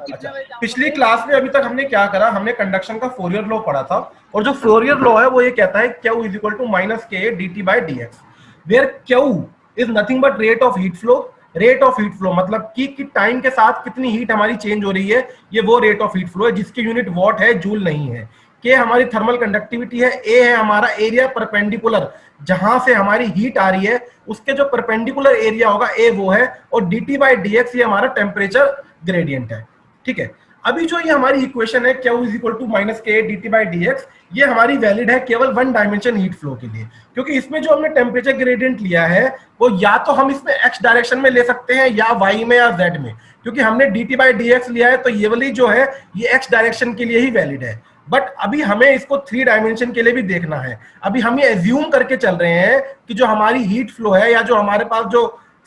अच्छा, पिछली क्लास में अभी तक हमने क्या करा, हमने कंडक्शन का फोरियर लॉ पढ़ा था, और जो फोरियर लॉ है वो ये कहता है Q is equal to minus K D T by D X, where Q is nothing but rate of heat flow. Rate of heat flow मतलब कि टाइम के साथ कितनी हीट हमारी चेंज हो रही है, ये वो रेट ऑफ हीट फ्लो है, जिसकी यूनिट वॉट है, जूल नहीं है। के हमारी थर्मल कंडक्टिविटी है, ए है हमारा एरिया परपेंडिकुलर, जहां से हमारी हीट आ रही है उसके जो परपेंडिकुलर एरिया होगा ए वो है, और D T by D X ये हमारा टेम्परेचर ग्रेडियंट है। ठीक है, अभी जो ये हमारी इक्वेशन है Q is equal to minus K D T by D X, ये हमारी वैलिड है केवल वन डायमेंशन हीट फ्लो के लिए, क्योंकि इसमें जो हमने टेम्परेचर ग्रेडियंट लिया है वो या तो हम इसमें एक्स डायरेक्शन में ले सकते हैं या वाई में या जेड में, क्योंकि हमने D T by D x लिया है तो ये वाली जो है ये एक्स डायरेक्शन के लिए ही वैलिड है। बट अभी हमें इसको थ्री डायमेंशन के लिए भी देखना है। अभी हम ये एज्यूम करके चल रहे हैं कि जो हमारी हीट फ्लो है या जो हमारे पास जो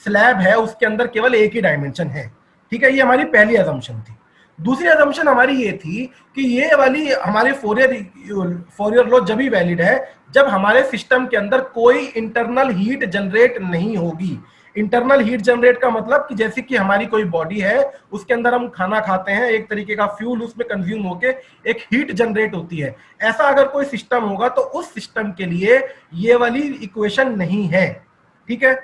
स्लैब है उसके अंदर केवल एक ही डायमेंशन है। ठीक है, ये हमारी पहली अजम्पशन थी। दूसरी अजम्पशन हमारी ये थी कि ये वाली हमारे फोरियर लॉ जब भी वैलिड है जब हमारे सिस्टम के अंदर कोई इंटरनल हीट जनरेट नहीं होगी। इंटरनल हीट जनरेट का मतलब कि जैसे कि हमारी कोई बॉडी है, उसके अंदर हम खाना खाते हैं, एक तरीके का फ्यूल उसमें कंज्यूम होके एक हीट जनरेट होती है, ऐसा अगर कोई सिस्टम होगा तो उस सिस्टम के लिए ये वाली इक्वेशन नहीं है। ठीक है,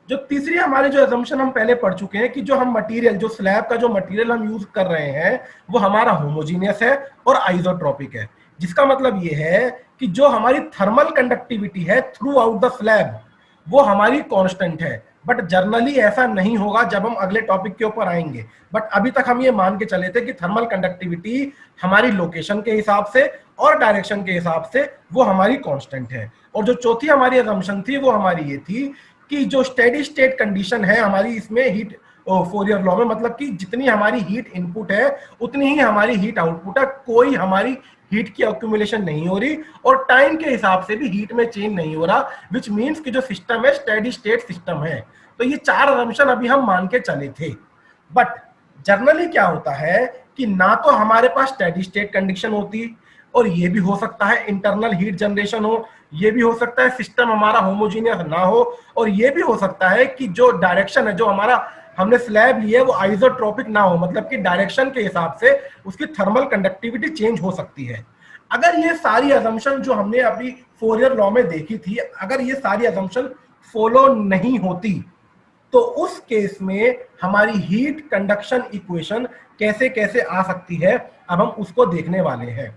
जो तीसरी हमारी जो असम्पशन हम पहले पढ़ चुके हैं कि जो हम मटेरियल, जो स्लैब का जो मटेरियल हम यूज कर रहे हैं वो हमारा होमोजीनियस है और आइसोट्रोपिक है, जिसका मतलब ये है कि जो हमारी थर्मल कंडक्टिविटी है थ्रू आउट द स्लैब वो हमारी कांस्टेंट है। बट जर्नली ऐसा नहीं होगा, जब हम अगले टॉपिक के ऊपर आएंगे। बट अभी तक हम ये मान के चले थे कि थर्मल कंडक्टिविटी हमारी लोकेशन के हिसाब से और डायरेक्शन के हिसाब से वो हमारी कांस्टेंट है। और जो चौथी हमारी असम्पशन थी वो हमारी ये थी कि जो स्टेडी स्टेट कंडीशन है हमारी इसमें हीट फोरियर लॉ में, मतलब कि जितनी हमारी हीट इनपुट है उतनी ही हमारी हीट आउटपुट है, कोई हमारी हीट की अक्यूमुलेशन नहीं हो रही और टाइम के हिसाब से भी हीट में चेंज नहीं हो रहा, विच मींस कि जो सिस्टम है स्टेडी स्टेट सिस्टम है। तो ये चार असम्पशन अभी हम मान के चले थे। बट जनरली क्या होता है कि ना तो हमारे पास स्टेडी स्टेट कंडीशन होती, और ये भी हो सकता है इंटरनल हीट जनरेशन हो, ये भी हो सकता है सिस्टम हमारा होमोजीनियस ना हो, और ये भी हो सकता है कि जो डायरेक्शन है जो हमारा हमने स्लैब लिया है वो आइसोट्रोपिक ना हो, मतलब कि डायरेक्शन के हिसाब से उसकी थर्मल कंडक्टिविटी चेंज हो सकती है। अगर ये सारी असम्पशन जो हमने अभी फोरियर लॉ में देखी थी, अगर ये सारी असम्पशन फॉलो नहीं होती तो उस केस में हमारी हीट कंडक्शन इक्वेशन कैसे कैसे आ सकती है, अब हम उसको देखने वाले हैं।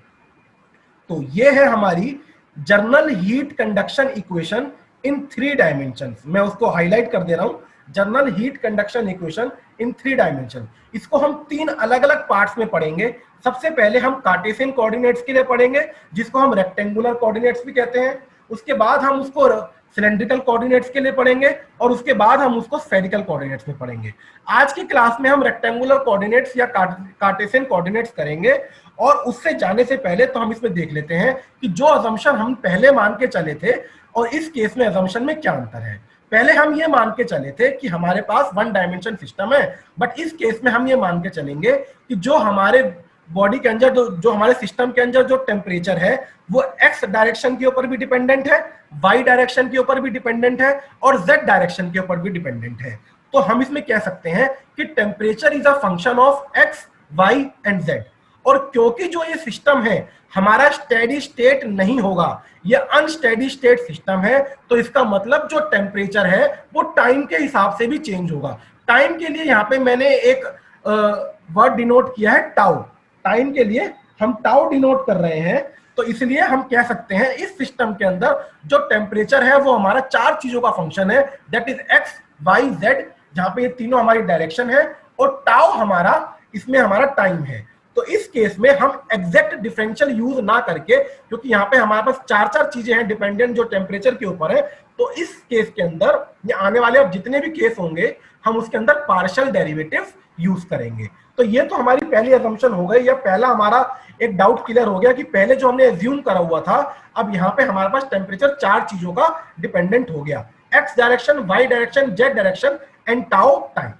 तो ये है हमारी journal heat conduction equation in three dimensions. मैं उसको हाईलाइट कर दे रहा हूं, journal heat conduction equation in three dimension. इसको हम तीन अलग अलग पार्ट्स में पढ़ेंगे। सबसे पहले हम कार्टेशियन कोऑर्डिनेट्स के लिए पढ़ेंगे, जिसको हम रेक्टेंगुलर कोऑर्डिनेट्स भी कहते हैं। उसके बाद हम उसको सिलेंड्रिकल कोऑर्डिनेट्स के लिए पढ़ेंगे, और उसके बाद हम उसको स्फेरिकल कोऑर्डिनेट्स में पढ़ेंगे। आज की क्लास में हम रेक्टेंगुलर कोऑर्डिनेट्स या कार्टेशियन कोऑर्डिनेट्स करेंगे। और उससे जाने से पहले तो हम इसमें देख लेते हैं कि जो असम्पशन हम पहले मान के चले थे और इस केस में असम्पशन में क्या अंतर है। पहले हम ये मान के चले थे कि हमारे पास वन डायमेंशन सिस्टम है, बट इस केस में हम ये मान के चलेंगे कि जो हमारे बॉडी के अंदर जो हमारे सिस्टम के अंदर जो टेम्परेचर है वो एक्स डायरेक्शन के ऊपर भी डिपेंडेंट है, वाई डायरेक्शन के ऊपर भी डिपेंडेंट है, और जेड डायरेक्शन के ऊपर भी डिपेंडेंट है। तो हम इसमें कह सकते हैं कि temperature is a function of x, y and z. और क्योंकि जो ये सिस्टम है हमारा स्टेडी स्टेट नहीं होगा, ये अनस्टेडी स्टेट सिस्टम है, तो इसका मतलब जो टेम्परेचर है वो टाइम के हिसाब से भी चेंज होगा। टाइम के लिए यहाँ पे मैंने एक वर्ड डिनोट किया है टाउ। टाइम के लिए हम टाउ डिनोट कर रहे हैं, तो इसलिए हम कह सकते हैं इस सिस्टम के अंदर जो टेम्परेचर है वो हमारा चार चीजों का फंक्शन है, that is x, y, z, जहां पे ये तीनों हमारी डायरेक्शन है, और टाउ हमारा इसमें हमारा टाइम है। तो इस केस में हम एग्जैक्ट डिफरेंशियल यूज ना करके, क्योंकि यहाँ पे हमारे पास चार चार चीजें हैं डिपेंडेंट जो टेम्परेचर के ऊपर है, तो इस केस के अंदर ये आने वाले अब जितने भी केस होंगे हम उसके अंदर पार्शियल डेरिवेटिव यूज करेंगे। तो ये तो हमारी पहली असम्पशन हो गई, या पहला हमारा एक डाउट क्लियर हो गया कि पहले जो हमने एज्यूम करा हुआ था, अब यहाँ पे हमारे पास टेम्परेचर चार चीजों का डिपेंडेंट हो गया, x direction, y direction, z direction and tau time.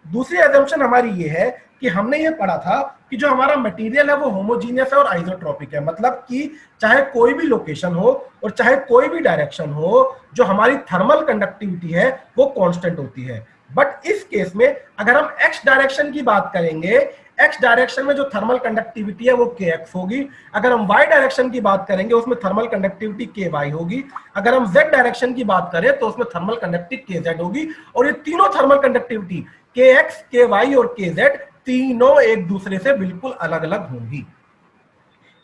दूसरी असम्पशन हमारी ये है कि हमने ये पढ़ा था कि जो हमारा मटेरियल है वो होमोजीनियस है और आइसोट्रोपिक है, मतलब कि चाहे कोई भी लोकेशन हो और चाहे कोई भी डायरेक्शन हो, जो हमारी थर्मल कंडक्टिविटी है वो कांस्टेंट होती है। बट इस केस में अगर हम x डायरेक्शन की बात करेंगे, x डायरेक्शन में जो थर्मल कंडक्टिविटी है वो kx होगी। अगर हम y डायरेक्शन की बात करेंगे उसमें थर्मल कंडक्टिविटी ky होगी। अगर हम z डायरेक्शन की बात करें तो उसमें थर्मल कंडक्टिविटी kz होगी। और ये तीनों थर्मल कंडक्टिविटी kx, ky और kz तीनों एक दूसरे से बिल्कुल अलग अलग होंगी।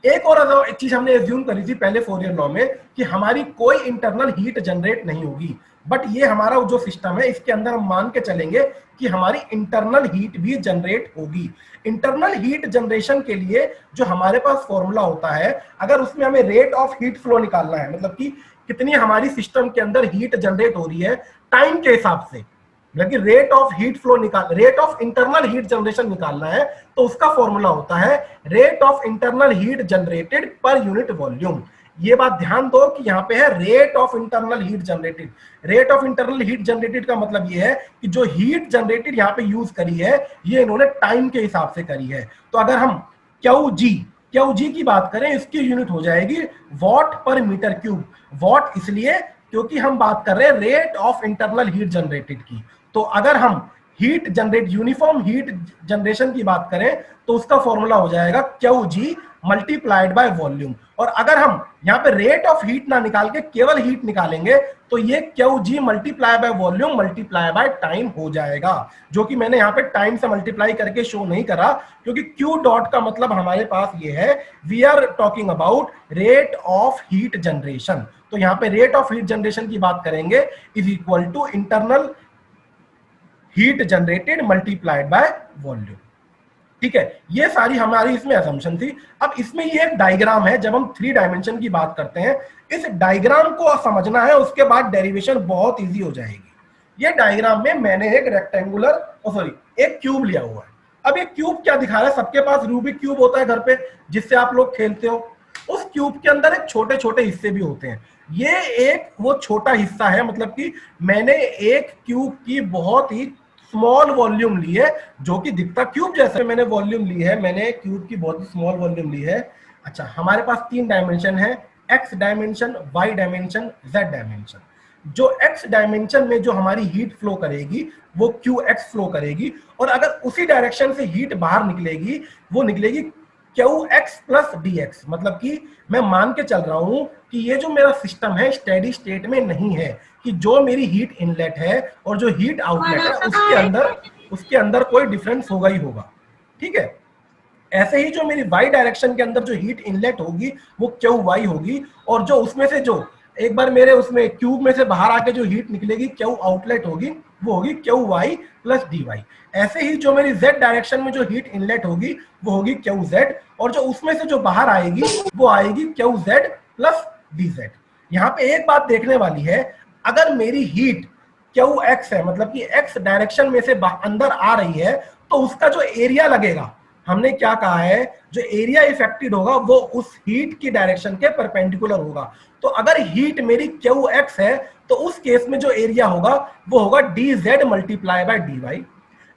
एक और एक चीज हमने एज्यूम करी थी पहले फोरियर लॉ में कि हमारी कोई इंटरनल हीट जनरेट नहीं होगी, बट ये हमारा जो सिस्टम है इसके अंदर हम मान के चलेंगे कि हमारी इंटरनल हीट भी जनरेट होगी। इंटरनल हीट जनरेशन के लिए जो हमारे पास फॉर्मूला होता है, अगर उसमें हमें रेट ऑफ हीट फ्लो निकालना है, मतलब कि कितनी हमारी सिस्टम के अंदर हीट जनरेट हो रही है टाइम के हिसाब से, मतलब rate of heat flow rate of internal heat generation निकालना है, तो उसका फॉर्मूला होता है rate of internal heat generated per unit volume. ये बात ध्यान दो कि यहाँ पे है rate of internal heat generated. Rate of internal heat generated का मतलब ये है कि जो हीट जनरेटेड यहाँ पे यूज करी है ये इन्होंने टाइम के हिसाब से करी है। तो अगर हम क्यू जी की बात करें, इसकी यूनिट हो जाएगी वॉट पर मीटर क्यूब। वॉट इसलिए क्योंकि हम बात कर रहे हैं rate of internal heat generated की। तो अगर हम heat generate uniform heat generation की बात करें तो उसका फॉर्मूला हो जाएगा q g multiplied by volume. और अगर हम यहाँ पे रेट ऑफ हीट ना निकाल के केवल हीट निकालेंगे तो ये q g multiply by volume multiply by time हो जाएगा, जो कि मैंने यहाँ पे टाइम से मल्टीप्लाई करके शो नहीं करा क्योंकि क्यू डॉट का मतलब हमारे पास ये है we are talking about rate of heat generation. तो यहाँ पे रेट ऑफ हीट जनरेशन की बात करेंगे is equal to internal heat generated multiplied by volume. ठीक है, ये सारी हमारी इसमें असम्पशन थी। अब इसमें ये एक डायग्राम है, जब हम 3 डायमेंशन की बात करते हैं इस डायग्राम को समझना है, उसके बाद डेरिवेशन बहुत इजी हो जाएगी। ये डायग्राम में मैंने एक रेक्टेंगुलर एक क्यूब लिया हुआ है। अब ये क्यूब क्या दिखा रहा है, सबके पास रूबिक क्यूब होता है घर पे जिससे आप लोग खेलते हो। उस क्यूब के अंदर एक छोटे छोटे हिस्से भी होते हैं। ये एक वो छोटा हिस्सा है, मतलब कि मैंने एक क्यूब की बहुत ही स्मॉल वॉल्यूम ली है जो कि दिखता क्यूब जैसे मैंने वॉल्यूम ली है, मैंने क्यूब की बहुत स्मॉल वॉल्यूम ली है। अच्छा, हमारे पास 3 डायमेंशन है, x dimension, y dimension, z dimension. जो एक्स डायमेंशन में जो हमारी हीट फ्लो करेगी वो क्यू एक्स फ्लो करेगी, और अगर उसी डायरेक्शन से हीट बाहर निकलेगी वो निकलेगी Q x plus D x. मतलब कि मैं मान के चल रहा हूं कि ये जो मेरा सिस्टम है स्टेडी स्टेट में नहीं है, कि जो मेरी हीट इनलेट है और जो हीट आउटलेट है उसके अंदर कोई डिफरेंस होगा ही होगा। ठीक है, ऐसे ही जो मेरी वाई डायरेक्शन के अंदर जो हीट इनलेट होगी वो क्यू वाई होगी, और जो उसमें से जो एक बार मेरे उसमें क्यूब में से बाहर आके जो हीट निकलेगी क्यू आउटलेट होगी वो होगी q y plus d y. ऐसे ही जो मेरी जेड डायरेक्शन में जो हीट इनलेट होगी वो होगी क्यू जेड, और जो उसमें से जो बाहर आएगी वो आएगी Q Z plus D Z. यहाँ पे एक बात देखने वाली है, अगर मेरी हीट क्यू एक्स है, मतलब कि एक्स डायरेक्शन में से अंदर आ रही है, तो उसका जो एरिया लगेगा, हमने क्या कहा है, जो एरिया इफेक्टेड होगा वो उस हीट की डायरेक्शन के परपेंडिकुलर होगा। तो अगर हीट मेरी क्यू एक्स है तो उस केस में जो एरिया होगा वो होगा d z multiply by D y.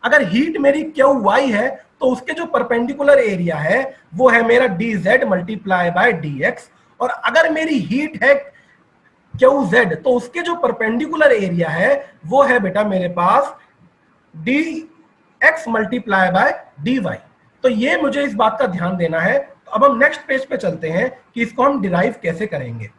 अगर हीट मेरी क्यू वाई है तो उसके जो परपेंडिकुलर एरिया है वो है मेरा D z multiply by D x. और अगर मेरी हीट है क्यू जेड तो उसके जो परपेंडिकुलर एरिया है वो है बेटा मेरे पास D X multiply by D Y. तो ये मुझे इस बात का ध्यान देना है। तो अब हम नेक्स्ट पेज पे चलते हैं कि इसको हम डिराइव कैसे करेंगे।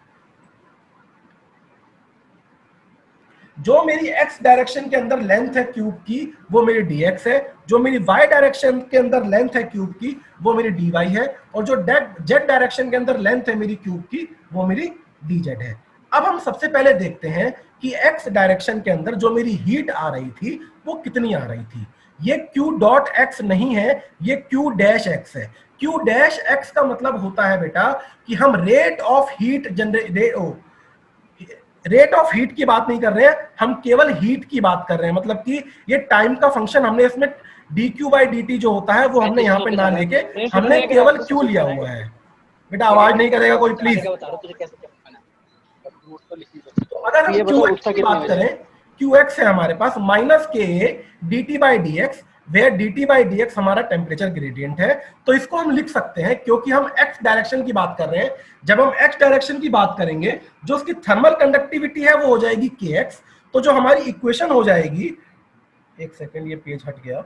जो मेरी x डायरेक्शन के अंदर लेंथ है क्यूब की वो मेरी dx है, जो मेरी y डायरेक्शन के अंदर लेंथ है क्यूब की वो मेरी dy है, और जो z डायरेक्शन के अंदर लेंथ है मेरी क्यूब की वो मेरी dz है। अब हम सबसे पहले देखते हैं कि x डायरेक्शन के अंदर जो मेरी हीट आ रही थी वो कितनी आ रही थी। ये q डॉट x नहीं है, ये q डैश x है। q डैश x का मतलब होता है बेटा कि हम रेट ऑफ हीट की बात नहीं कर रहे हैं, हम केवल हीट की बात कर रहे हैं। मतलब कि ये टाइम का फंक्शन हमने इसमें dq बाई dt जो होता है वो हमने यहाँ पे ना लेके हमने केवल q लिया हुआ है। बेटा आवाज नहीं करेगा कोई प्लीज। तो अगर हम qx की बात करें, qx है हमारे पास minus k dt by dx, where dt by dx हमारा टेम्परेचर ग्रेडियंट है। तो इसको हम लिख सकते हैं क्योंकि हम x डायरेक्शन की बात कर रहे हैं। जब हम x डायरेक्शन की बात करेंगे जो उसकी थर्मल कंडक्टिविटी है वो हो जाएगी kx। तो जो हमारी इक्वेशन हो जाएगी एक सेकेंड, ये पेज हट गया।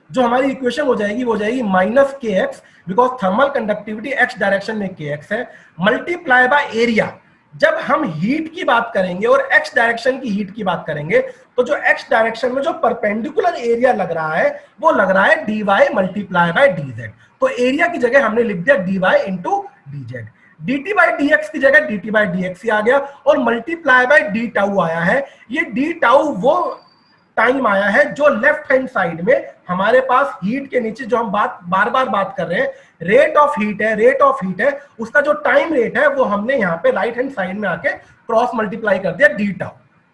जो हमारी इक्वेशन हो जाएगी वो हो जाएगी minus k x, because thermal conductivity x direction में के एक्स है, मल्टीप्लाई बाय एरिया। जब हम हीट की बात करेंगे और एक्स डायरेक्शन की हीट की बात करेंगे, तो जो एक्स डायरेक्शन में जो परपेंडिकुलर एरिया लग रहा है वो लग रहा है d y multiply by d z. तो एरिया की जगह हमने लिख दिया d y into d z. dt by D x की जगह dt बाई डी एक्स ही आ गया, और मल्टीप्लाई बाय डी टाउ आया है। ये डी टाउ वो टाइम आया है जो लेफ्ट हैंड साइड में हमारे पास हीट के नीचे जो हम बार बार बात कर रहे हैं, रेट ऑफ हीट है, रेट ऑफ हीट है, उसका जो टाइम रेट है वो हमने यहाँ पे राइट हैंड साइड में आके क्रॉस मल्टीप्लाई कर दिया डी टाउ।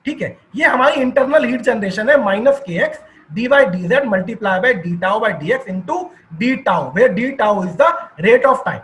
ठीक है, ये हमारी इंटरनल हीट जनरेशन है, minus k x d by d z multiply by d tau by D x into d tau, where d tau is the rate of time.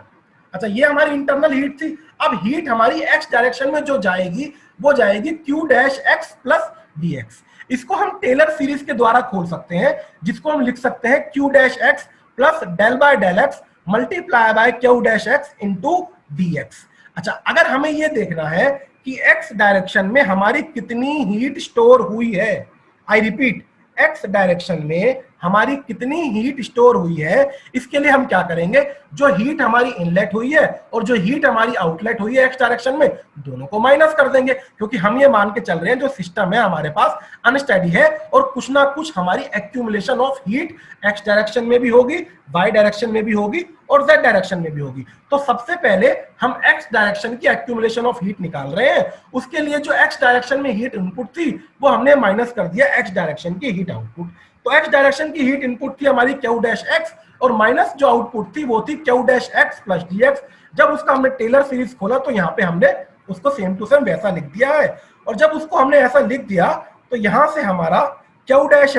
अच्छा, ये हमारी इंटरनल हीट थी। अब हीट हमारी x direction में जो जाएगी वो जाएगी Q dash x plus D x. इसको हम टेलर सीरीज के द्वारा खोल सकते हैं, जिसको हम लिख सकते हैं q dash x plus del by del x multiply by q dash x into D x. अच्छा, अगर हमें यह देखना है कि एक्स डायरेक्शन में हमारी कितनी हीट स्टोर हुई है, आई रिपीट, एक्स डायरेक्शन में हमारी कितनी हीट स्टोर हुई है, इसके लिए हम क्या करेंगे, जो हीट हमारी इनलेट हुई है और जो हीट हमारी आउटलेट हुई है एक्स डायरेक्शन में, दोनों को माइनस कर देंगे, क्योंकि हम ये मान के चल रहे हैं जो सिस्टम है हमारे पास अनस्टेडी है और कुछ ना कुछ हमारी accumulation of heat x direction में भी होगी, वाई डायरेक्शन में भी होगी और जेड डायरेक्शन में भी होगी। तो सबसे पहले हम एक्स डायरेक्शन की एक्यूमुलेशन ऑफ हीट निकाल रहे हैं। उसके लिए जो एक्स डायरेक्शन में हीट इनपुट थी वो हमने माइनस कर दिया एक्स डायरेक्शन की हीट आउटपुट। तो एक्स डायरेक्शन की हीट इनपुट थी हमारी क्यू डैश एक्स और माइनस जो आउटपुट थी वो थी Q dash x plus D x. जब उसका हमने टेलर सीरीज खोला तो यहाँ पे हमने उसको सेम टू सेम वैसा लिख दिया है, और जब उसको हमने ऐसा लिख दिया तो यहाँ से हमारा क्यू डैश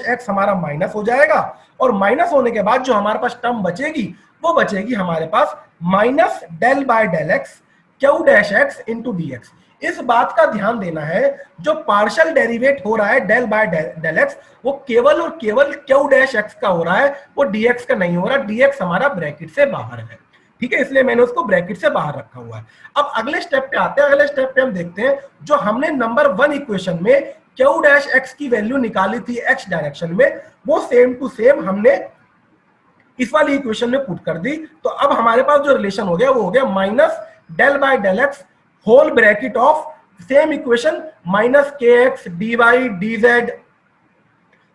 एक्स हमारा माइनस हो जाएगा, और माइनस होने के बाद जो हमारे पास टर्म बचेगी वो बचेगी हमारे पास minus del by del X Q dash x into D X. इस बात का ध्यान देना है, जो पार्शियल डेरिवेट हो रहा है डेल बाय डेल एक्स वो केवल और केवल क्यू डैश एक्स का हो रहा है, वो डीएक्स का नहीं हो रहा। डीएक्स हमारा ब्रैकेट से बाहर है, ठीक है, इसलिए मैंने उसको ब्रैकेट से बाहर रखा हुआ है। अब अगले स्टेप पे आते हैं। अगले स्टेप पे हम देखते हैं जो हमने नंबर 1 इक्वेशन में क्यू डैश एक्स की वैल्यू निकाली थी एक्स डायरेक्शन में, वो सेम टू सेम हमने इस वाली इक्वेशन में पुट कर दी। तो अब हमारे पास जो रिलेशन हो गया वो हो गया minus del by del x whole bracket of same equation minus k x d y d z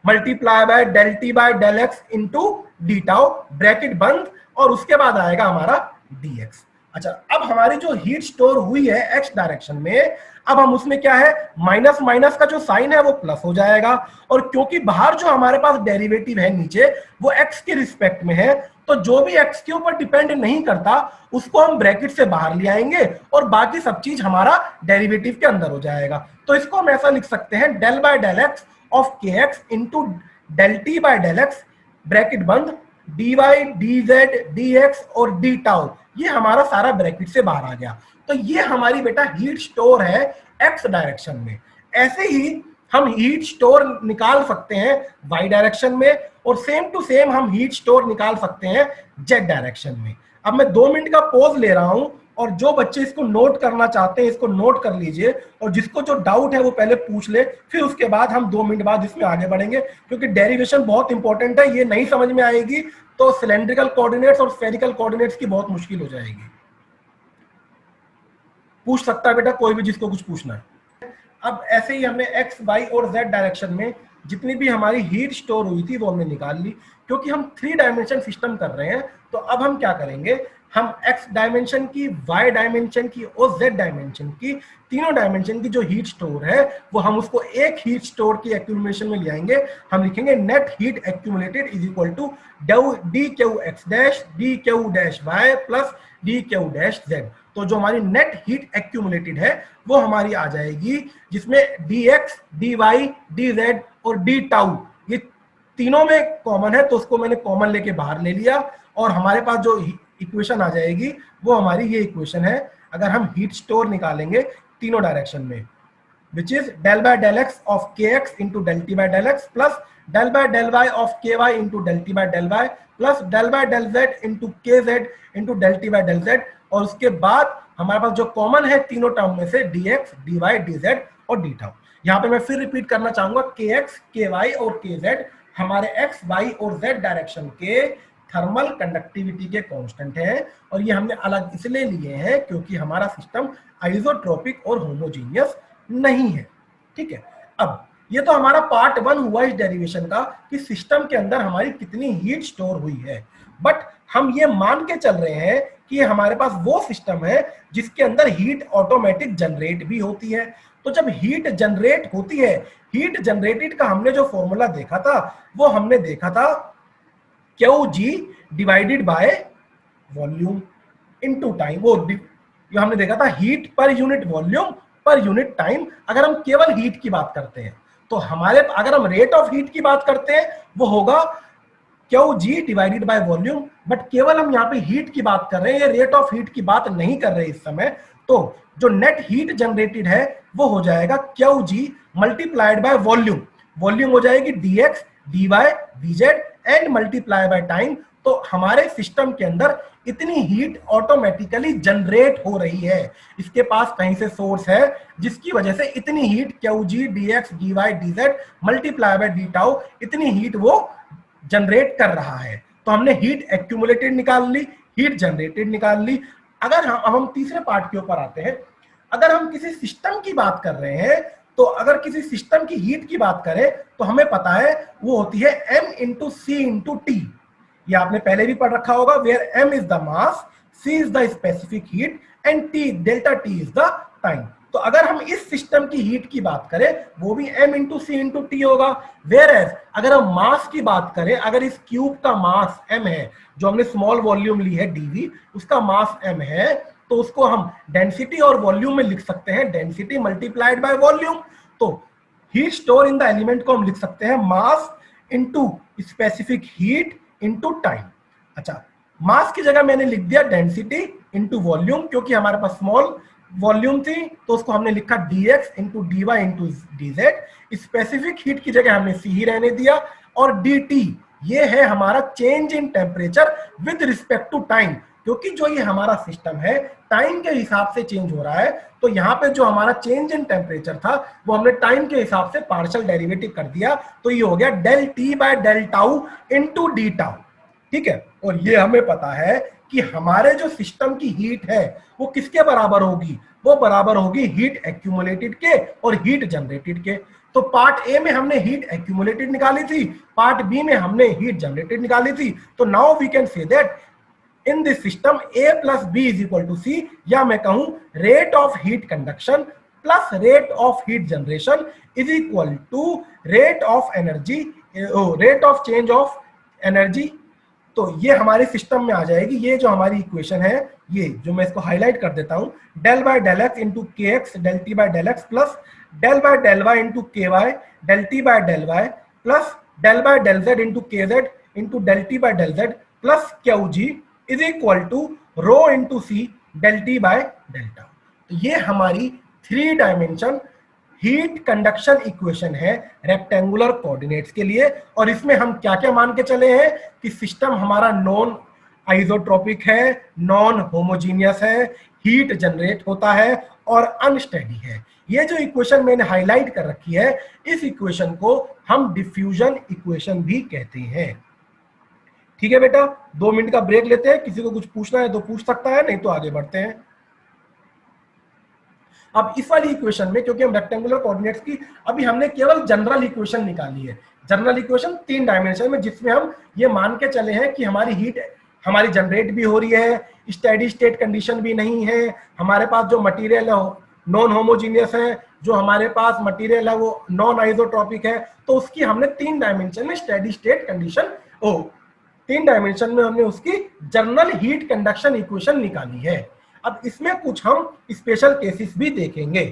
multiply by del t by del x into d tau, bracket बंद, और उसके बाद आएगा हमारा डी एक्स। अच्छा, अब हमारी जो हीट स्टोर हुई है एक्स डायरेक्शन में, अब हम उसमें क्या है, माइनस माइनस का जो साइन है वो प्लस हो जाएगा, और क्योंकि बाहर जो हमारे पास डेरिवेटिव है नीचे वो एक्स के रिस्पेक्ट में है, तो जो भी एक्स के ऊपर डिपेंड नहीं करता उसको हम ब्रैकेट से बाहर ले आएंगे और बाकी सब चीज हमारा डेरिवेटिव के अंदर हो जाएगा। तो इसको हम ऐसा लिख सकते हैं del by del x of k x into del t by del x bracket बंद d y d z d x और डी टाउ, ये हमारा सारा ब्रैकेट से बाहर आ गया। तो ये हमारी बेटा हीट स्टोर है एक्स डायरेक्शन में। ऐसे ही हम हीट स्टोर निकाल सकते हैं वाई डायरेक्शन में, और सेम टू सेम हम हीट स्टोर निकाल सकते हैं जेड डायरेक्शन में। अब मैं 2 मिनट का पॉज ले रहा हूं, और जो बच्चे इसको नोट करना चाहते हैं इसको नोट कर लीजिए, और जिसको जो डाउट है वो पहले पूछ ले, फिर उसके बाद हम 2 मिनट बाद इसमें आगे बढ़ेंगे, क्योंकि डेरिवेशन बहुत इंपॉर्टेंट है। ये नहीं समझ में आएगी तो सिलेंड्रिकल कोऑर्डिनेट्स और स्फेरिकल कोऑर्डिनेट्स की बहुत मुश्किल हो जाएगी। पूछ सकता है बेटा कोई भी जिसको कुछ पूछना है। अब ऐसे ही हमने एक्स वाई और जेड डायरेक्शन में जितनी भी हमारी हीट स्टोर हुई थी वो हमने निकाल ली। क्योंकि हम 3 डायमेंशन सिस्टम कर रहे हैं, तो अब हम क्या करेंगे, हम एक्स डायमेंशन की, वाई डायमेंशन की और जेड डायमेंशन की, तीनों डायमेंशन की जो हीट स्टोर है वो हम उसको एक हीट स्टोर की एक्यूमुलेशन में ले आएंगे। हम लिखेंगे net heat accumulated is equal to d q x dash d q dash y plus d q dash z. तो जो हमारी नेट हीट एक्यूमुलेटेड है वो हमारी आ जाएगी, जिसमें d x d y d z और डी टाउ ये तीनों में कॉमन है, तो उसको मैंने कॉमन लेके बाहर ले लिया, और हमारे पास जो इक्वेशन आ जाएगी वो हमारी ये इक्वेशन है। अगर हम हीट स्टोर निकालेंगे तीनों डायरेक्शन में, which is del by del x of k x into del t by del x plus del by del y of k y into del t by del y plus del by del z into k z into del t by del z और उसके बाद हमारे पास जो common है तीनों term में से dx, dy, dz और d tau। यहाँ पे मैं फिर रिपीट करना चाहूंगा, kx, ky और kz हमारे x, y और z डायरेक्शन के थर्मल कंडक्टिविटी के कांस्टेंट हैं, और ये हमने अलग इसलिए लिए हैं क्योंकि हमारा सिस्टम आइसोट्रोपिक और होमोजीनियस नहीं है। ठीक है, अब ये तो हमारा पार्ट 1 हुआ इस डेरिवेशन का कि सिस्टम के अंदर हमारी कितनी हीट स्टोर हुई है। बट हम ये मान के चल रहे हैं कि हमारे पास वो सिस्टम है जिसके अंदर हीट ऑटोमेटिक जनरेट भी होती है। तो जब हीट जनरेट होती है, हीट जनरेटेड का हमने जो फॉर्मूला देखा था वो हमने देखा था QG divided by volume into time. वो हमने देखा था heat per unit volume per unit time. अगर हम केवल हीट की बात करते हैं तो हमारे, अगर हम रेट ऑफ हीट की बात करते हैं वो होगा QG divided by volume. But केवल हम यहाँ पे हीट की बात कर रहे हैं, ये रेट ऑफ हीट की बात नहीं कर रहे इस समय। तो जो नेट हीट जनरेटेड है वो हो जाएगा QG multiplied by volume. Volume हो जाएगी dx, dy, dz and multiply by time. तो हमारे सिस्टम के अंदर इतनी हीट ऑटोमेटिकली जनरेट हो रही है, इसके पास कहीं से सोर्स है जिसकी वजह से इतनी heat QG, dx, dy, dz multiply by d tau इतनी हीट वो जनरेट कर रहा है। तो हमने हीट एक्यूमुलेटेड निकाल ली, हीट जनरेटेड निकाल ली। अगर हम तीसरे पार्ट के ऊपर आते हैं, अगर हम किसी सिस्टम की बात कर रहे हैं तो अगर किसी सिस्टम की हीट की बात करें तो हमें पता है वो होती है m into c into t. ये आपने पहले भी पढ़ रखा होगा, where m is the mass, c is the specific heat and t delta t is the time. तो अगर हम इस सिस्टम की हीट की बात करें वो भी m into c into T होगा। वेयर एज अगर हम मास की बात करें, अगर इस क्यूब का मास m है, जो हमने स्मॉल वॉल्यूम ली है dv, उसका मास m है, तो उसको हम डेंसिटी और वॉल्यूम में लिख सकते हैं डेंसिटी मल्टीप्लाइड बाय वॉल्यूम। तो heat store in the element को हम लिख सकते हैं mass into specific heat into time. अच्छा, मास की जगह मैंने लिख दिया डेंसिटी इनटू वॉल्यूम, क्योंकि हमारे पास स्मॉल वॉल्यूम थी तो उसको हमने लिखा dx into dy into dz। Specific heat की जगह हमने c ही रहने दिया, और dt ये है हमारा change in temperature with respect to time, क्योंकि जो ये हमारा सिस्टम है टाइम के हिसाब से चेंज हो रहा है। तो यहाँ पे जो हमारा चेंज इन टेम्परेचर था वो हमने टाइम के हिसाब से पार्शियल डेरिवेटिव कर दिया, तो ये हो गया del t by del tau into d tau. ठीक है, और ये हमें पता है कि हमारे जो सिस्टम की हीट है वो किसके बराबर होगी, वो बराबर होगी हीट एक्यूमुलेटेड के और हीट जनरेटेड के। तो पार्ट ए में हमने हीट एक्यूमुलेटेड निकाली थी, पार्ट बी में हमने हीट जनरेटेड निकाली थी। तो now we can say that in this system a plus b is equal to c, या मैं कहूं rate of heat conduction plus rate of heat generation is equal to rate of energy, rate of change of energy। तो ये हमारे system में आ जाएगी। ये जो हमारी इक्वेशन है, ये जो मैं इसको हाईलाइट कर देता हूं, del by del x into k x del t by del x plus del by del y into k y del t by del y plus del by del z into k z into del t by del z plus q g is equal to rho into c del t by delta. तो ये हमारी 3 dimension heat conduction equation है rectangular coordinates के लिए। और इसमें हम क्या क्या मान के चले हैं कि सिस्टम हमारा नॉन आइसोट्रोपिक है, नॉन होमोजीनियस है, हीट जनरेट होता है और अनस्टेडी है। ये जो इक्वेशन मैंने हाईलाइट कर रखी है, इस इक्वेशन को हम डिफ्यूजन इक्वेशन भी कहते हैं। ठीक है बेटा, 2 मिनट का ब्रेक लेते हैं, किसी को कुछ पूछना है तो पूछ सकता है, नहीं तो आगे बढ़ते हैं। अब इस वाली इक्वेशन में, क्योंकि हम रेक्टेंगुलर कोऑर्डिनेट्स की अभी हमने केवल जनरल इक्वेशन निकाली है, जनरल इक्वेशन 3 डायमेंशन में, जिसमें हम ये मान के चले हैं कि हमारी हीट हमारी जनरेट भी हो रही है, स्टेडी स्टेट कंडीशन भी नहीं है, हमारे पास जो मटेरियल है नॉन होमोजीनियस है, जो हमारे पास मटेरियल है वो नॉन आइसोट्रोपिक है। तो उसकी हमने 3 डायमेंशन में स्टेडी स्टेट कंडीशन 3 डायमेंशन में हमने उसकी जनरल हीट कंडक्शन इक्वेशन निकाली है। अब इसमें कुछ हम स्पेशल केसेस भी देखेंगे।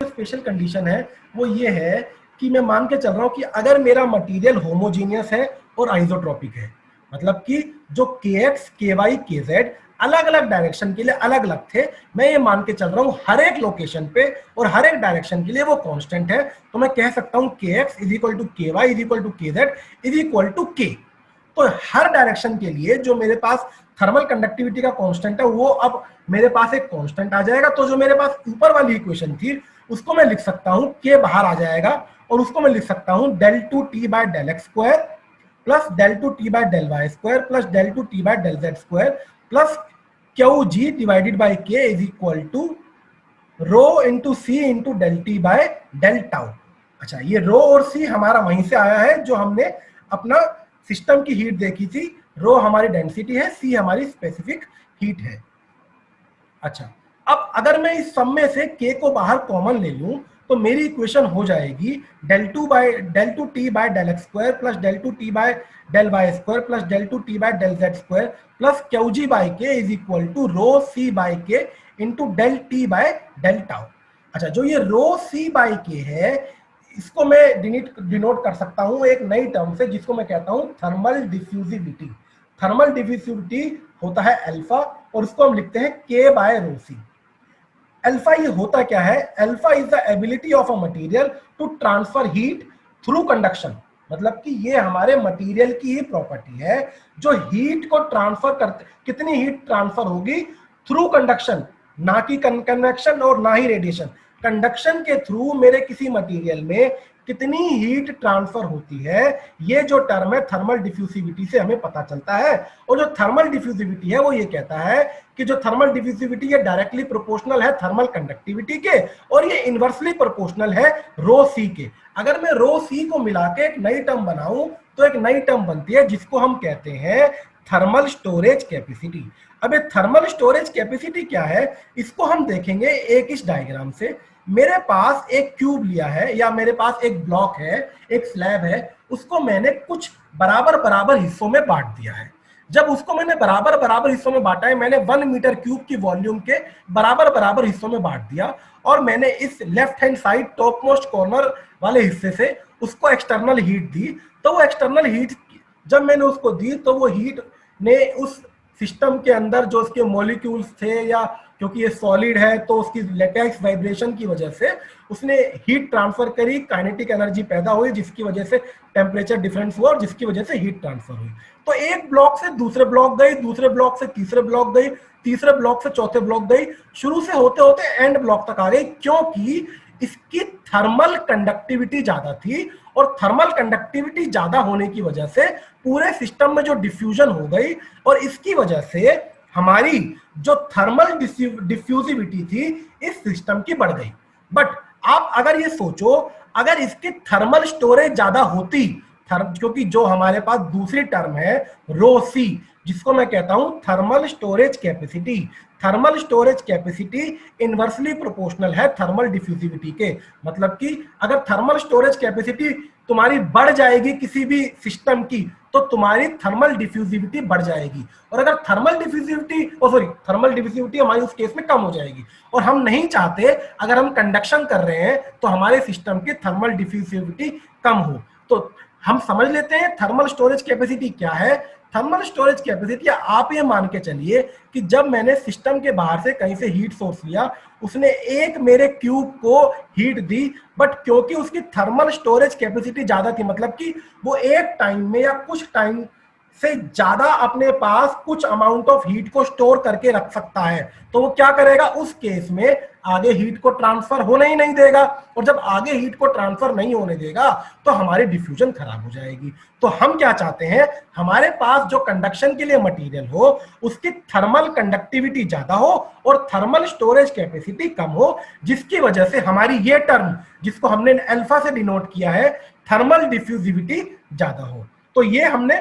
स्पेशल कंडीशन है वो ये है कि मैं मान के चल रहा हूं कि अगर मेरा मटेरियल होमोजीनियस है और आइसोट्रोपिक है, मतलब कि जो kx, ky, kz अलग अलग डायरेक्शन के लिए अलग अलग थे, मैं ये मान के चल रहा हूं हर एक लोकेशन पे और हर एक डायरेक्शन के लिए वो कांस्टेंट है, तो मैं कह सकता हूं kx is equal to ky is equal to kz is equal to k। तो हर डायरेक्शन के लिए जो मेरे पास थर्मल कंडक्टिविटी का कांस्टेंट है वो अब मेरे पास एक कांस्टेंट आ जाएगा। तो जो मेरे पास ऊपर वाली इक्वेशन थी उसको मैं लिख सकता हूं, के बाहर आ जाएगा, और उसको मैं लिख सकता हूं del 2t by del x square plus del 2t by del y square plus del 2t by del z square plus q g divided by k is equal to rho into c into del t by del tau. अच्छा, ये रो और सी हमारा वहीं से आया है जो हमने अपना सिस्टम की हीट देखी थी। रो हमारी डेंसिटी है, सी हमारी स्पेसिफिक हीट है। अच्छा, अब अगर मैं इस सब में से k को बाहर कॉमन ले लूं तो मेरी इक्वेशन हो जाएगी del 2t by del x square plus del 2t by del y square plus del 2t by del z square plus q by k is equal to rho c by k into del t by del tau. अच्छा, जो ये रो c by के है इसको मैं denote कर सकता हूं एक नई टर्म से जिसको मैं कहता हूं थर्मल डिफ्यूजिविटी। थर्मल डिफ्यूजिविटी होता है अल्फा और उसको हम लिखते हैं k by rho c. Alpha ये होता क्या है? Alpha is the ability of a material to transfer heat through conduction. मतलब कि ये हमारे मटेरियल की ही प्रॉपर्टी है जो हीट को ट्रांसफर करते, कितनी हीट ट्रांसफर होगी थ्रू कंडक्शन, ना कि कन्वेक्शन और ना ही रेडिएशन। कंडक्शन के थ्रू मेरे किसी मटेरियल में कितनी हीट ट्रांसफर होती है, ये जो टर्म है थर्मल डिफ्यूसिविटी से हमें पता चलता है। और जो थर्मल डिफ्यूसिविटी है वो ये कहता है कि जो थर्मल डिफ्यूसिविटी है डायरेक्टली प्रोपोर्शनल है थर्मल कंडक्टिविटी के और ये इनवर्सली प्रोपोर्शनल है रो सी के। अगर मैं रो सी को मिला के एक नई टर्म बनाऊं तो एक नई टर्म बनती है जिसको हम कहते हैं थर्मल स्टोरेज कैपेसिटी। अब ये थर्मल स्टोरेज कैपेसिटी क्या है इसको हम देखेंगे एक इस डायग्राम से। मेरे पास एक क्यूब लिया है या मेरे पास एक ब्लॉक है, एक स्लैब है, उसको मैंने कुछ बराबर बराबर हिस्सों में बांट दिया है। जब उसको मैंने बराबर बराबर हिस्सों में बांटा है, मैंने 1 मीटर क्यूब की वॉल्यूम के बराबर बराबर हिस्सों में बांट दिया और मैंने इस left hand side top most corner वाले हिस्से से उसको एक्सटर्नल हीट दी। तो वो एक्सटर्नल हीट जब मैंने उसको दी तो वो हीट ने उस सिस्टम के अंदर जो उसके मॉलिक्यूल्स थे, या क्योंकि ये सॉलिड है तो उसकी लेटेक्स वाइब्रेशन की वजह से उसने हीट ट्रांसफर करी, काइनेटिक एनर्जी पैदा हुई जिसकी वजह से टेम्परेचर डिफरेंस हुआ और जिसकी वजह से हीट ट्रांसफर हुई। तो एक ब्लॉक से दूसरे ब्लॉक गई, दूसरे ब्लॉक से तीसरे ब्लॉक गई, तीसरे ब्लॉक से चौथे ब्लॉक गई, शुरू से होते होते एंड ब्लॉक तक आ गई, क्योंकि इसकी थर्मल कंडक्टिविटी ज्यादा थी और थर्मल कंडक्टिविटी ज्यादा होने की वजह से पूरे सिस्टम में जो डिफ्यूजन हो गई और इसकी वजह से हमारी जो थर्मल डिफ्यूजिविटी थी इस सिस्टम की बढ़ गई। बट आप अगर ये सोचो, अगर इसकी थर्मल स्टोरेज ज्यादा होती, क्योंकि जो हमारे पास दूसरी टर्म है रो सी जिसको मैं कहता हूं thermal storage capacity, thermal storage capacity inversely proportional है थर्मल डिफ्यूजिविटी के। मतलब कि अगर थर्मल स्टोरेज कैपेसिटी तुम्हारी बढ़ जाएगी किसी भी सिस्टम की तो तुम्हारी थर्मल डिफ्यूजिविटी बढ़ जाएगी, और अगर थर्मल डिफ्यूजिविटी हमारी उस केस में कम हो जाएगी। और हम नहीं चाहते अगर हम कंडक्शन कर रहे हैं तो हमारे सिस्टम की थर्मल डिफ्यूजिविटी कम हो। तो हम समझ लेते हैं थर्मल स्टोरेज कैपेसिटी क्या है। थर्मल स्टोरेज कैपेसिटी, आप ये मान के चलिए कि जब मैंने सिस्टम के बाहर से कहीं से हीट सोर्स लिया, उसने एक मेरे क्यूब को हीट दी, बट क्योंकि उसकी थर्मल स्टोरेज कैपेसिटी ज्यादा थी, मतलब कि वो एक टाइम में या कुछ टाइम से ज्यादा अपने पास कुछ अमाउंट ऑफ हीट को स्टोर करके रख सकता है, तो वो क्या करेगा, उस केस में आगे हीट को ट्रांसफर होने ही नहीं देगा। और जब आगे हीट को ट्रांसफर नहीं होने देगा तो हमारी डिफ्यूजन खराब हो जाएगी। तो हम क्या चाहते हैं, हमारे पास जो कंडक्शन के लिए मटेरियल हो उसकी थर्मल कंडक्टिविटी ज्यादा हो और थर्मल स्टोरेज कैपेसिटी कम हो, जिसकी वजह से हमारी ये टर्म जिसको हमने अल्फा से डिनोट किया है थर्मल डिफ्यूजिविटी ज्यादा हो। तो ये हमने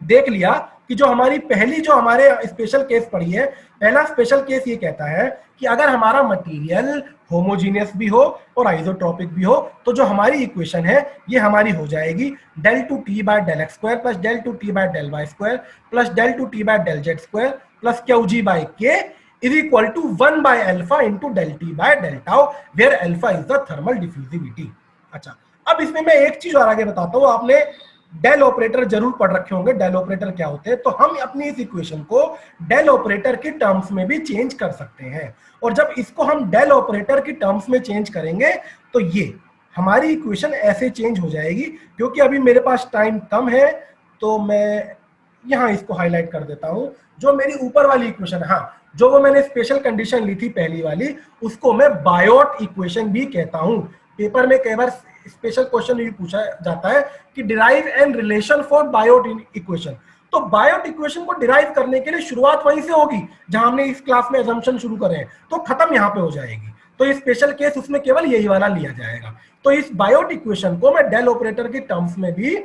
देख लिया कि जो हमारी पहली जो हमारे स्पेशल केस पड़ी है, पहला स्पेशल केस ये कहता है कि अगर हमारा मटेरियल होमोजीनियस भी हो और आइसोट्रोपिक भी हो तो जो हमारी इक्वेशन है ये हमारी हो जाएगी del 2t by del x square plus del 2t by del y square plus del 2t by del z square plus q g by k is equal to 1 by alpha into del t by del tau where alpha is the thermal diffusivity. अच्छा, अब इसमें मैं एक चीज और आगे बताता हूं। आपने डेल ऑपरेटर जरूर पढ़ रखे होंगे, डेल ऑपरेटर क्या होते हैं। तो हम अपनी इस इक्वेशन को डेल ऑपरेटर की टर्म्स में भी चेंज कर सकते हैं, और जब इसको हम डेल ऑपरेटर की टर्म्स में चेंज करेंगे तो ये हमारी इक्वेशन ऐसे चेंज हो जाएगी। क्योंकि अभी मेरे पास टाइम कम है तो मैं यहाँ इसको हाईलाइट कर देता हूं। जो मेरी ऊपर वाली इक्वेशन है, हाँ, जो वो मैंने स्पेशल कंडीशन ली थी पहली वाली, उसको मैं बायोट इक्वेशन भी कहता हूं। पेपर में कई बार स्पेशल क्वेश्चन भी पूछा जाता है कि derive N relation for Biot equation. तो बायोट इक्वेशन को डिराइव करने के लिए शुरुआत वहीं से होगी जहां हमने इस क्लास में अजम्पशन शुरू करे हैं, तो खत्म यहां पे हो जाएगी। तो ये स्पेशल केस उसमें केवल यही वाला लिया जाएगा। तो इस बायोट इक्वेशन को मैं डेल ऑपरेटर की टर्म्स में भी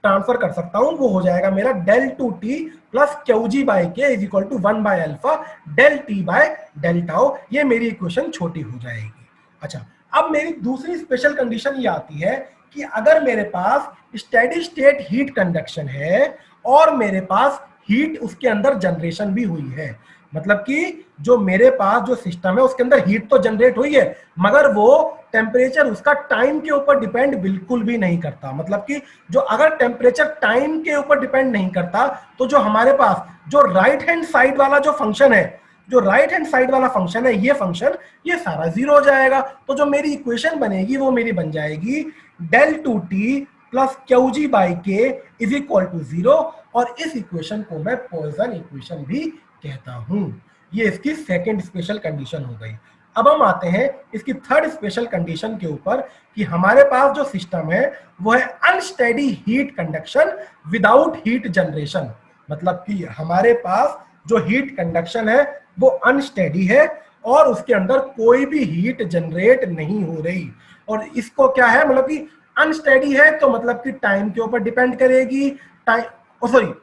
ट्रांसफर कर सकता हूं। वो हो जाएगा मेरा del two t plus q g by k is equal to 1 by alpha del t by del tau. ये मेरी इक्वेशन छोटी हो जाएगी। अच्छा, अब मेरी दूसरी स्पेशल कंडीशन ये आती है कि अगर मेरे पास स्टेडी स्टेट हीट कंडक्शन है और मेरे पास हीट उसके अंदर जनरेशन भी हुई है, मतलब कि जो मेरे पास जो सिस्टम है उसके अंदर हीट तो जनरेट हुई है, मगर वो टेम्परेचर उसका टाइम के ऊपर डिपेंड बिल्कुल भी नहीं करता। मतलब कि जो अगर टेम्परेचर टाइम के ऊपर डिपेंड नहीं करता, तो जो हमारे पास जो राइट हैंड साइड वाला जो फंक्शन है, जो राइट हैंड साइड वाला फंक्शन है, ये फंक्शन ये सारा जीरो हो जाएगा। तो जो मेरी इक्वेशन बनेगी वो मेरी बन जाएगी del two t plus q g by k is equal to zero. और इस इक्वेशन को मैं पॉइसन इक्वेशन भी कहता हूं। ये इसकी सेकंड स्पेशल कंडीशन हो गई। अब हम आते हैं इसकी थर्ड स्पेशल कंडीशन के ऊपर कि हमारे पास जो सिस्टम है वो है unsteady heat conduction without heat generation. मतलब कि हमारे पास जो हीट कंडक्शन है वो अनस्टेडी है और उसके अंदर कोई भी हीट जनरेट नहीं हो रही। और इसको क्या है, मतलब कि अनस्टेडी है तो मतलब कि टाइम के ऊपर डिपेंड करेगी। Time sorry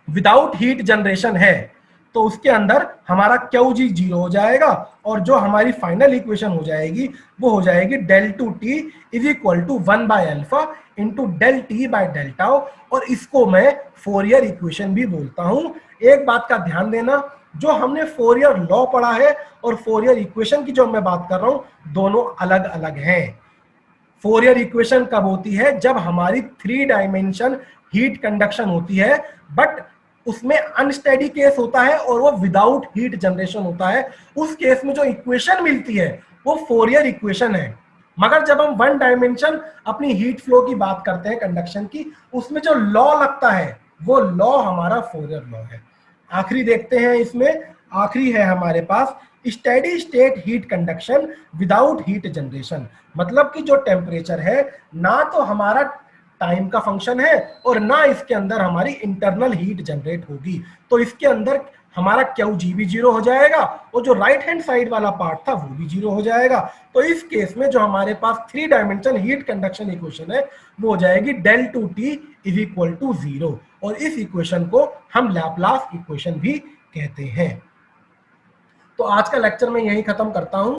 without heat generation है तो उसके अंदर हमारा क्यू जी जीरो हो जाएगा और जो हमारी फाइनल इक्वेशन हो जाएगी वो हो जाएगी del two t is equal to 1 by alpha into del t by del tau. और इसको मैं फोरियर इक्वेशन भी बोलता हूं। एक बात का ध्यान देना, जो हमने फोरियर लॉ पढ़ा है और फोरियर इक्वेशन की जो मैं बात कर रहा हूं, दोनों अलग अलग हैं। फोरियर इक्वेशन कब होती है, जब हमारी 3 डायमेंशन हीट कंडक्शन होती है, बट उसमें अनस्टेडी केस होता है और वो विदाउट हीट जनरेशन होता है। उस केस में जो इक्वेशन मिलती है वो फोरियर इक्वेशन है। मगर जब हम 1 डायमेंशन अपनी हीट फ्लो की बात करते हैं कंडक्शन की, उसमें जो लॉ लगता है वो लॉ हमारा फोरियर लॉ है। आखिरी देखते हैं, इसमें आखिरी है हमारे पास steady state heat conduction without heat generation. मतलब कि जो टेम्परेचर है ना तो हमारा टाइम का फंक्शन है और ना इसके अंदर हमारी इंटरनल हीट जनरेट होगी। तो इसके अंदर हमारा क्यू जी भी जीरो हो जाएगा और जो राइट हैंड साइड वाला पार्ट था वो भी जीरो हो जाएगा। तो इस केस में जो हमारे पास 3 डायमेंशन हीट कंडक्शन इक्वेशन है वो हो जाएगी del two t is equal to zero. और इस इक्वेशन को हम लैपलास इक्वेशन भी कहते हैं। तो आज का लेक्चर मैं यही खत्म करता हूं।